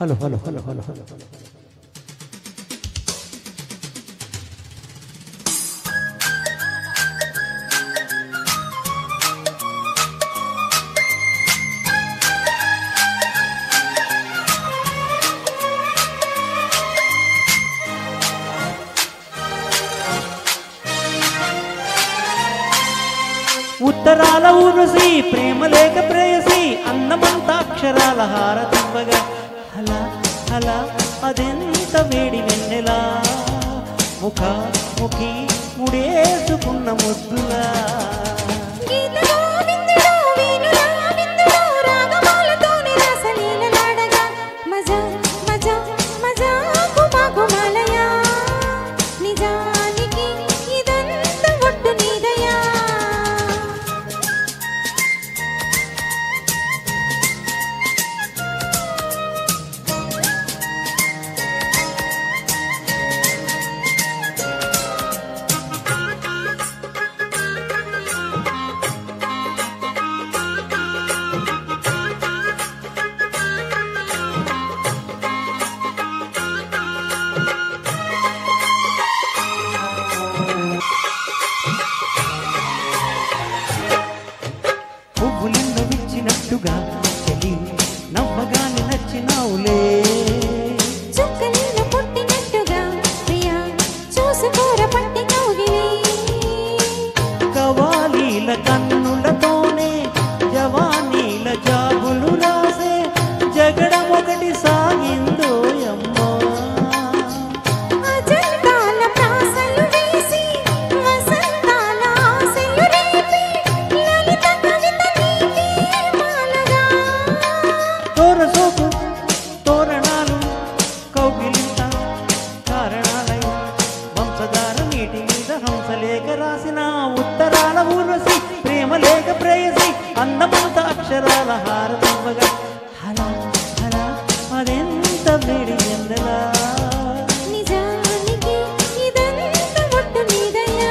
hello hello hello hello hello ఉత్తరాల ఊర్వశి ప్రేమ లేక ప్రేయసి అందమంతా అక్షరాల హారతివ్వగా హలా హలా అదెంత వేడి వెన్నెలా ముఖ ముఖి ముడేసుకున్న ముద్దులా పువ్వులింద విచ్చినట్టుగా చెలి నవ్వగానే నచ్చినావులే చుక్కలింద పుట్టినట్టుగా ప్రియా చూసుకోర పట్టి కౌగిలి కవాలీల కన్నులతోనే జవానీల జాబులు రాసే జగడం ఒకటి సాగిందో అమ్మా అజంతాల ప్రాసలు వేసి వసంతాల ఆశలు రేపి లలిత కవిత నీకే మాలగా తోరసోపు తోరణాలు కౌగిలింత కారణాలై వంశధార నీటి మీద హంసలేఖ రాసిన ఉత్తరాల ఊర్వశి ప్రేమ లేక ప్రేయసి అందమంత అక్షరాల హారతివ్వగా హలా హలా అదెంత వేడి ఎందలా నిజానికి ఇదంత ఒట్టు నీదయ్యా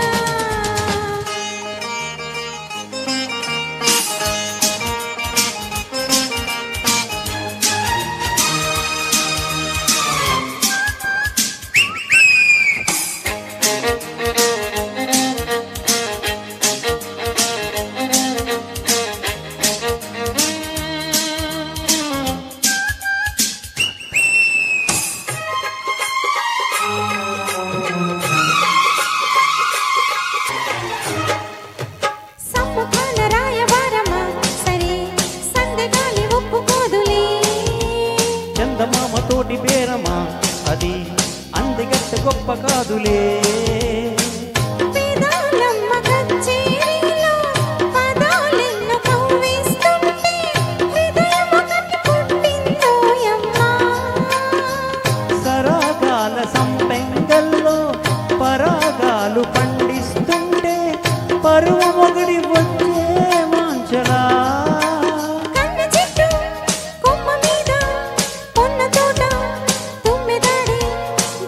సంపుకాల రాయబారమా సరే సందగాలి ఒప్పుకోదులే చందమామ తోటి బేరమా అది అందగట్ట గొప్ప కాదులే వేదాలమ్మ కచ్చేరిలో పదాలెన్నో కవ్విస్తుంటే హృదయం ఒకటి పుట్టిందోయమ్మా సరాగాల సంపెంగల్లో పరాగాలు పండిస్తుంటే పరువు మొగడి వచ్చే మాంచలా కన్న చెట్టు కొమ్మ మీద పొన్న తోట తుమ్మెదాడి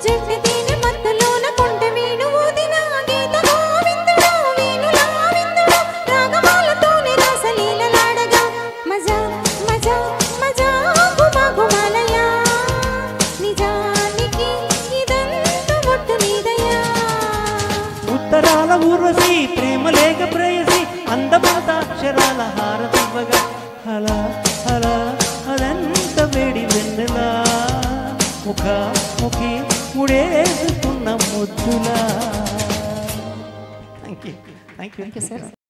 జట్టి తేనె మత్తులోన కొంట వేణు ఊదిన గీత గోవిందుడు వేణులా విందుడు రాగమాలతోనే రాసలీలలాడగా మజా మజా మజా గుమా గుమాలయా నిజానికి ఇదంతా ఒట్టు నీదయ్యా ఉత్తరాల ఊర్వశి ప్రేమ లేక ప్రేయసి అందమంత అక్షరాల హారతివ్వగా హలా హలా అదంత వేడి వెన్నెలా ముఖ ముఖి ముడేసుకున్న ముద్దులా thank you thank you sir